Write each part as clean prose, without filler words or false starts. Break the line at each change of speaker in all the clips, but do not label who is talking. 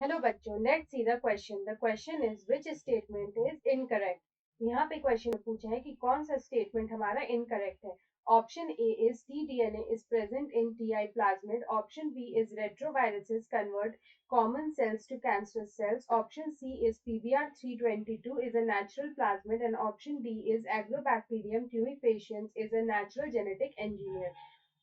Hello बच्चों, let's see the question. The question is which statement is incorrect. यहाँ पे question पूछा है कि कौन सा स्टेटमेंट हमारा इनकरेक्ट है। Option A is TDNA is present in TI plasmid. Option B is retroviruses convert common cells to cancerous cells. Option C is PBR322 is a natural plasmid, and option D is Agrobacterium tumefaciens is a natural genetic engineer.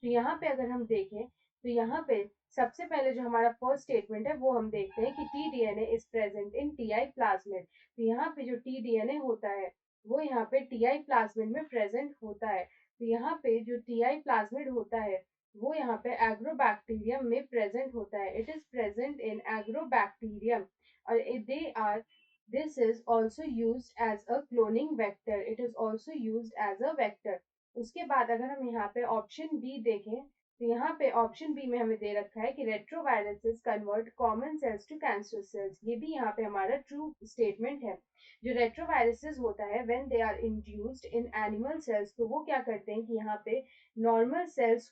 तो यहाँ पे अगर हम देखें तो यहाँ पे सबसे पहले जो हमारा फर्स्ट स्टेटमेंट है वो हम देखते हैं कि T DNA is present in TI plasmid. तो यहाँ पे जो टी डीएनए होता है वो यहाँ पे टीआई प्लाज्मिड में प्रेजेंट होता है। तो यहाँ पे जो टीआई प्लाज्मिड होता है वो यहाँ पे एग्रोबैक्टीरियम में प्रेजेंट होता है। It is present in agrobacterium और they are this is also use as a cloning vector. It is also use as a vector. उसके बाद अगर हम यहाँ पे ऑप्शन बी देखें तो यहाँ पे ऑप्शन बी में हमें दे रखा है कि retroviruses convert common cells to cancer cells. ये भी यहाँ पे हमारा ट्रू स्टेटमेंट है। जो रेट्रोवायरसेस होता है when they are induced in animal cells, तो वो क्या करते हैं कि यहाँ पे नॉर्मल सेल्स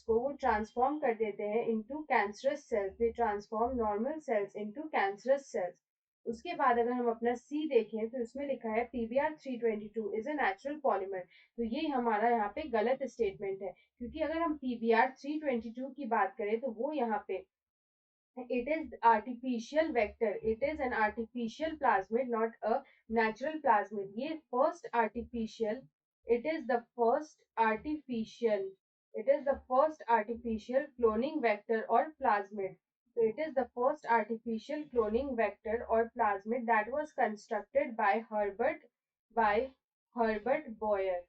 को वो ट्रांसफॉर्म कर देते हैं into cancerous cells. They transform normal sales into cancerous cells. उसके बाद अगर हम अपना सी देखें तो इसमें लिखा है PBR322 is a natural polymer. तो ये हमारा यहाँ पे गलत स्टेटमेंट है, क्योंकि अगर हम PBR322 की बात करें तो वो यहाँ पे it is artificial vector. It is an artificial plasmid, not a natural plasmid. ये first artificial, it is the first artificial, it is the first artificial cloning vector or plasmid. So it is the first artificial cloning vector or plasmid that was constructed by Herbert Boyer.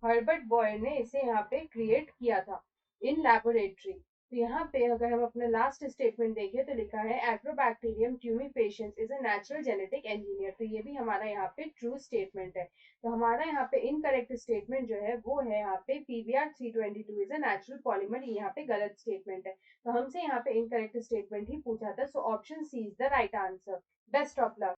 Herbert Boyer ने इसे यहाँ पे create किया था इन laboratory. तो यहाँ पे अगर हम अपना लास्ट स्टेटमेंट देखें तो लिखा है agrobacterium tumefaciens is a natural genetic engineer. तो ये भी हमारा यहाँ पे ट्रू स्टेटमेंट है। तो हमारा यहाँ पे इनकरेक्ट स्टेटमेंट जो है वो है यहाँ पे PBR322 is a natural polymer. ये यहाँ पे गलत स्टेटमेंट है। तो हमसे यहाँ पे इनकरेक्ट स्टेटमेंट ही पूछा था। So option C is the right answer. Best of luck.